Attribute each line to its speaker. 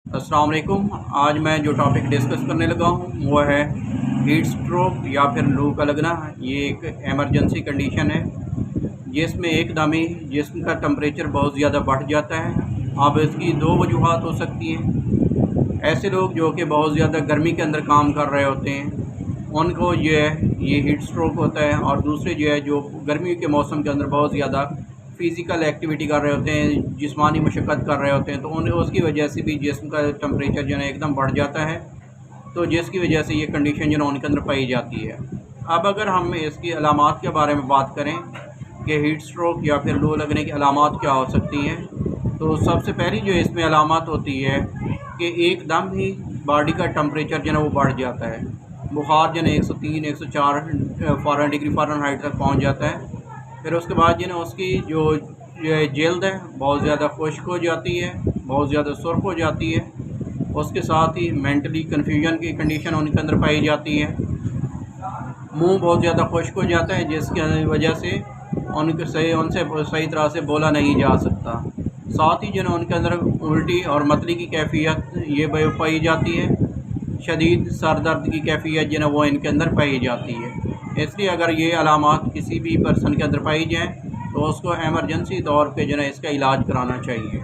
Speaker 1: अस्सलाम वालेकुम। आज मैं जो टॉपिक डिस्कस करने लगा हूँ वो है हीट स्ट्रोक या फिर लू का लगना। ये एक एमरजेंसी कंडीशन है जिसमें एकदम ही जिस्म का टेम्परेचर बहुत ज़्यादा बढ़ जाता है। अब इसकी दो वजूहात हो सकती हैं। ऐसे लोग जो कि बहुत ज़्यादा गर्मी के अंदर काम कर रहे होते हैं उनको ये हीट स्ट्रोक होता है, और दूसरे जो गर्मी के मौसम के अंदर बहुत ज़्यादा फ़िज़िकल एक्टिविटी कर रहे होते हैं, जिस्मानी मशक्क़त कर रहे होते हैं, तो उन्हें उसकी वजह से भी जिस्म का टेम्परेचर जो है एकदम बढ़ जाता है, तो जिसकी वजह से ये कंडीशन जो है उनके अंदर पाई जाती है। अब अगर हम इसकी अलामात के बारे में बात करें कि हीट स्ट्रोक या फिर लू लगने की अलामात क्या हो सकती हैं, तो सबसे पहली जो इसमें अलामात होती है कि एकदम ही बॉडी का टेम्परेचर जो है वो बढ़ जाता है। बुखार जो है 103 104 डिग्री फ़ारेनहाइट तक पहुंच जाता है। फिर उसके बाद जो है उसकी जो जल्द है बहुत ज़्यादा खुश्क हो जाती है, बहुत ज़्यादा सुर्ख हो जाती है। उसके साथ ही मेंटली कन्फ्यूजन की कंडीशन उनके अंदर पाई जाती है। मुंह बहुत ज़्यादा खुश्क हो जाता है जिसकी वजह से उनसे सही तरह से बोला नहीं जा सकता। साथ ही जो है उनके अंदर उल्टी और मतली की कैफियत ये पाई जाती है। शदीद सर दर्द की कैफियत जो है वो इनके अंदर पाई जाती है। इसलिए अगर ये अलामात किसी भी पर्सन के अंदर पाई जाएँ तो उसको एमरजेंसी तौर पे जो है इसका इलाज कराना चाहिए।